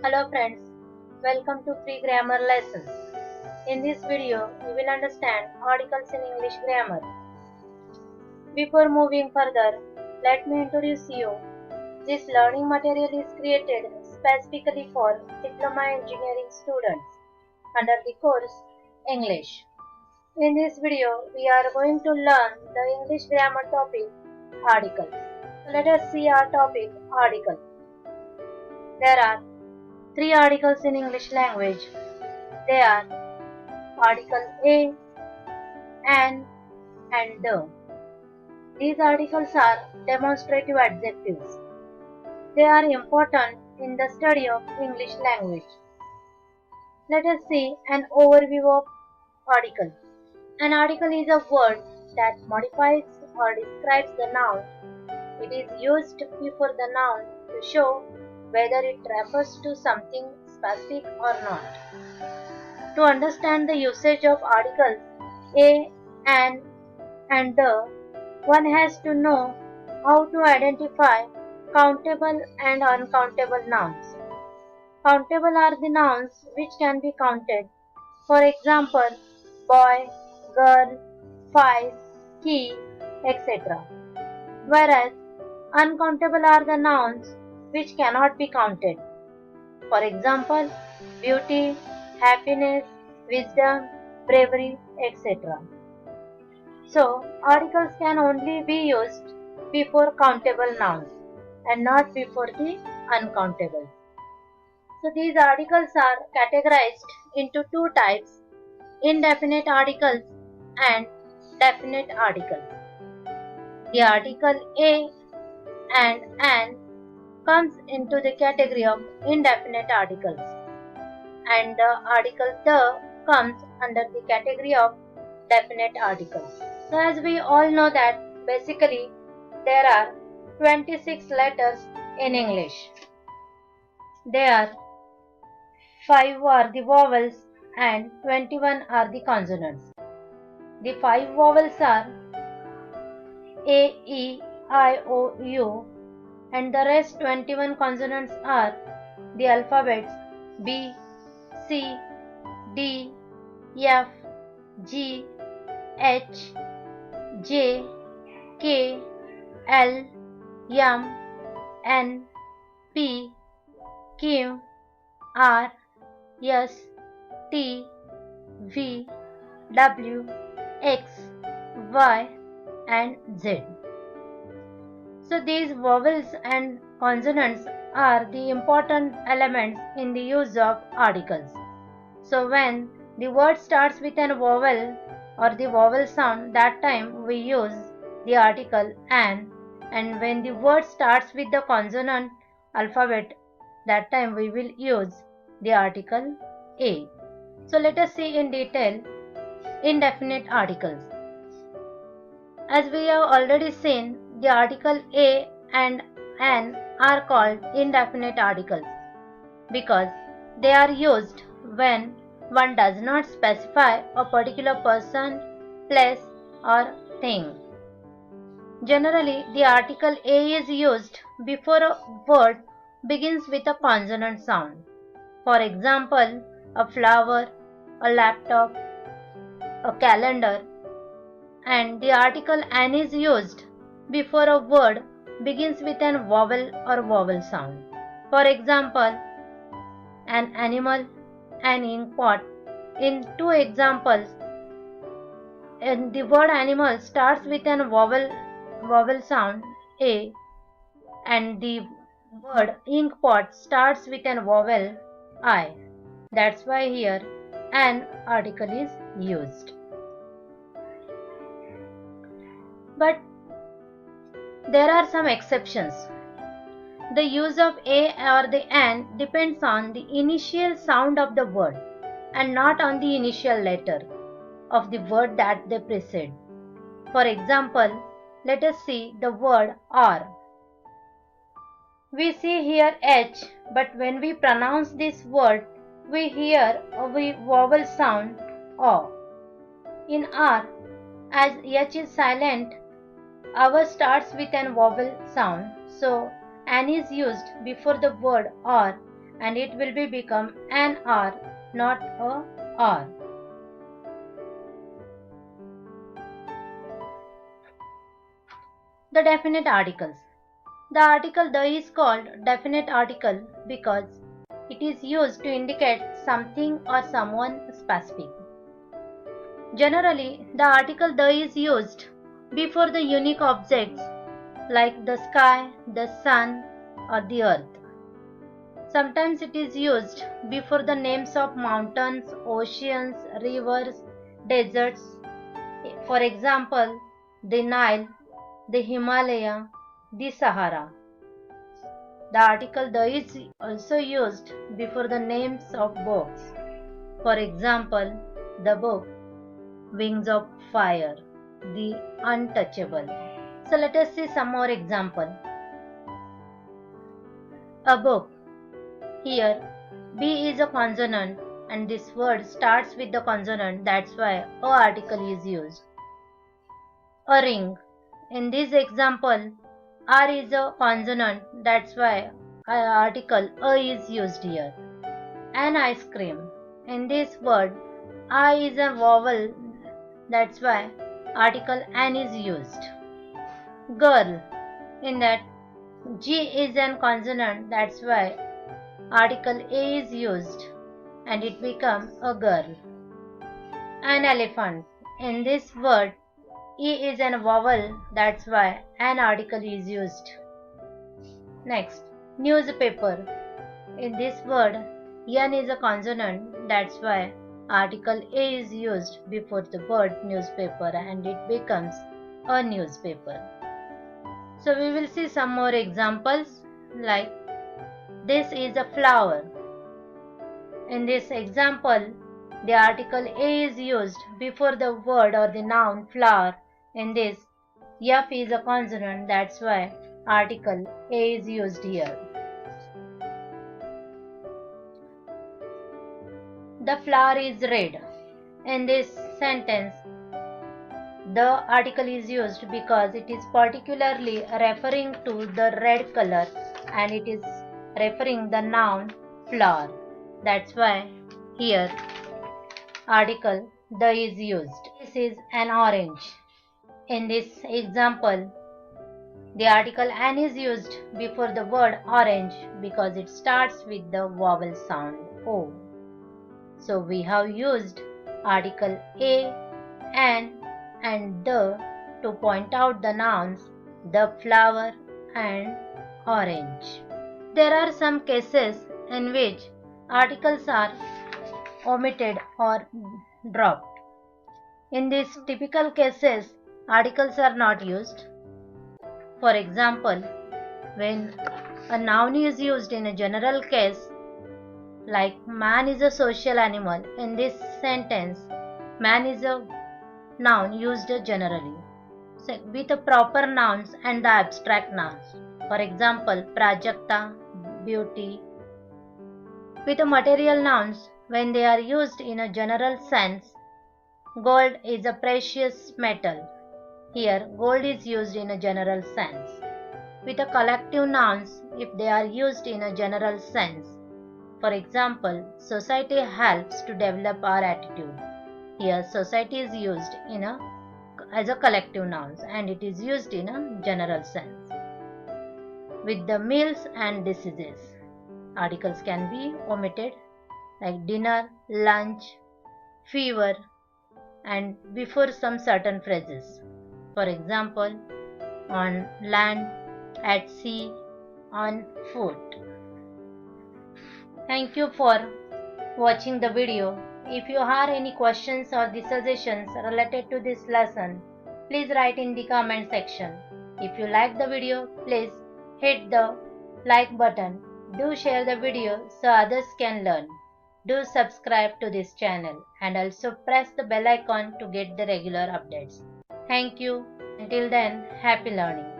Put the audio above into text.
Hello friends, welcome to Free Grammar Lessons. In this video, you will understand articles in English grammar. Before moving further, let me introduce you. This learning material is created specifically for diploma engineering students under the course English. In this video, we are going to learn the English grammar topic articles. Let us see our topic article. There are three articles in English language. They are article a, an, and the. These articles are demonstrative adjectives. They are important in the study of English language. Let us see an overview of article. An article is a word that modifies or describes the noun. It is used before the noun to show whether it refers to something specific or not. To understand the usage of articles a, an, and the, one has to know how to identify countable and uncountable nouns. Countable are the nouns which can be counted. For example, boy, girl, five, key, etc. Whereas uncountable are the nouns which cannot be counted. For example, beauty, happiness, wisdom, bravery, etc. So, articles can only be used before countable nouns and not before the uncountable. So, these articles are categorized into two types, indefinite articles and definite articles. The article a and an comes into the category of indefinite articles, and the article the comes under the category of definite articles. So as we all know that basically there are 26 letters in English. There are 5 are the vowels and 21 are the consonants. The 5 vowels are A, E, I, O, U, and the rest 21 consonants are the alphabets B, C, D, F, G, H, J, K, L, M, N, P, Q, R, S, T, V, W, X, Y, and Z. So these vowels and consonants are the important elements in the use of articles. So when the word starts with an vowel or the vowel sound, that time we use the article an, and when the word starts with the consonant alphabet, that time we will use the article a. So let us see in detail indefinite articles. As we have already seen, the article a and an are called indefinite articles because they are used when one does not specify a particular person, place, or thing. Generally, the article a is used before a word begins with a consonant sound. For example, a flower, a laptop, a calendar, and the article an is used before a word begins with an vowel or vowel sound. For example, an animal, an inkpot. In two examples, and the word animal starts with an vowel sound a, and the word inkpot starts with an vowel I. That's why here an article is used. But there are some exceptions. The use of a or the an depends on the initial sound of the word and not on the initial letter of the word that they precede. For example, let us see the word or. We see here H, but when we pronounce this word, we hear a vowel sound O. In R, as H is silent, our starts with an vowel sound, so an is used before the word or and it will be become an R, not a R. The definite articles. The article the is called definite article because it is used to indicate something or someone specific. Generally, the article the is used before the unique objects like the sky, the sun, or the earth. Sometimes it is used before the names of mountains, oceans, rivers, deserts. For example, the Nile, the Himalaya, the Sahara. The article the is also used before the names of books. For example, the book Wings of Fire, the Untouchable. So let us see some more example. A book. Here, B is a consonant and this word starts with the consonant, that's why a article is used. A ring. In this example, R is a consonant, that's why article a is used here. An ice cream. In this word, I is a vowel, that's why article an is used. Girl. In that, G is a consonant, that's why article a is used and it becomes a girl. An elephant. In this word, E is a vowel, that's why an article is used. Next, newspaper. In this word, N is a consonant, that's why article A is used before the word newspaper and it becomes a newspaper. So we will see some more examples like this is a flower. In this example, the article a is used before the word or the noun flower. In this, F is a consonant, that's why article a is used here. The flower is red. In this sentence, the article is used because it is particularly referring to the red color and it is referring the noun flower. That's why here article the is used. This is an orange. In this example, the article an is used before the word orange because it starts with the vowel sound O. So we have used article a, an and the to point out the nouns the flower and orange. There are some cases in which articles are omitted or dropped. In these typical cases, articles are not used. For example, when a noun is used in a general case, like man is a social animal, in this sentence, man is a noun used generally, so with the proper nouns and the abstract nouns. For example, Prajakta, beauty. With the material nouns, when they are used in a general sense, gold is a precious metal. Here, gold is used in a general sense. With the collective nouns, if they are used in a general sense. For example, society helps to develop our attitude. Here, society is used as a collective noun and it is used in a general sense. With the meals and diseases, articles can be omitted like dinner, lunch, fever, and before some certain phrases. For example, on land, at sea, on foot. Thank you for watching the video. If you have any questions or the suggestions related to this lesson, please write in the comment section. If you like the video, please hit the like button. Do share the video so others can learn. Do subscribe to this channel and also press the bell icon to get the regular updates. Thank you. Until then, happy learning.